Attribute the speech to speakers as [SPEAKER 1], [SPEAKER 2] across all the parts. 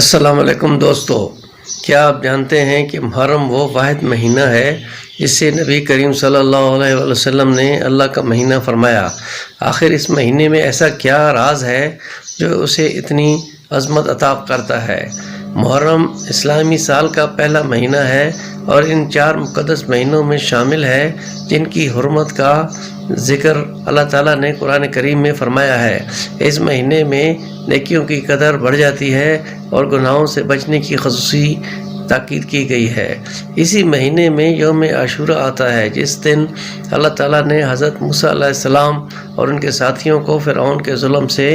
[SPEAKER 1] السلام علیکم دوستو، کیا آپ جانتے ہیں کہ محرم وہ واحد مہینہ ہے جس سے نبی کریم صلی اللہ علیہ وسلم نے اللہ کا مہینہ فرمایا؟ آخر اس مہینے میں ایسا کیا راز ہے جو اسے اتنی عظمت عطا کرتا ہے؟ محرم اسلامی سال کا پہلا مہینہ ہے اور ان 4 مقدس مہینوں میں شامل ہے جن کی حرمت کا ذکر اللہ تعالیٰ نے قرآن کریم میں فرمایا ہے۔ اس مہینے میں نیکیوں کی قدر بڑھ جاتی ہے اور گناہوں سے بچنے کی خصوصی تاکید کی گئی ہے۔ اسی مہینے میں یوم عاشوراء آتا ہے جس دن اللہ تعالیٰ نے حضرت موسیٰ علیہ السلام اور ان کے ساتھیوں کو فرعون کے ظلم سے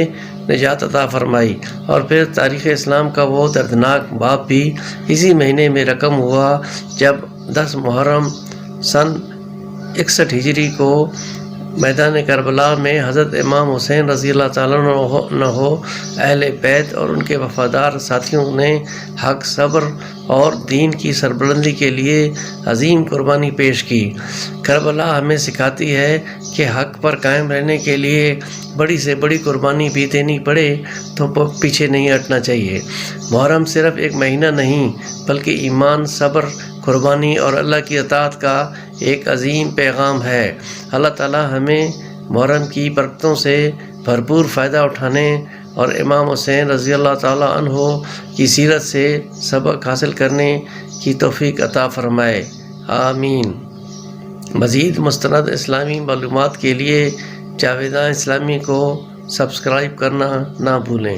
[SPEAKER 1] نجات عطا فرمائی، اور پھر تاریخ اسلام کا وہ دردناک باب بھی اسی مہینے میں رقم ہوا جب 10 محرم سن 61 ہجری کو میدان کربلا میں حضرت امام حسین رضی اللہ تعالیٰ عنہ اہل بیت اور ان کے وفادار ساتھیوں نے حق، صبر اور دین کی سربلندی کے لیے عظیم قربانی پیش کی۔ کربلا ہمیں سکھاتی ہے کہ حق پر قائم رہنے کے لیے بڑی سے بڑی قربانی بھی دینی پڑے تو پیچھے نہیں ہٹنا چاہیے۔ محرم صرف ایک مہینہ نہیں بلکہ ایمان، صبر، قربانی اور اللہ کی اطاعت کا ایک عظیم پیغام ہے۔ اللہ تعالیٰ ہمیں محرم کی برکتوں سے بھرپور فائدہ اٹھانے اور امام حسین رضی اللہ تعالیٰ عنہ کی سیرت سے سبق حاصل کرنے کی توفیق عطا فرمائے، آمین۔ مزید مستند اسلامی معلومات کے لیے جاویداں اسلامی کو سبسکرائب کرنا نہ بھولیں۔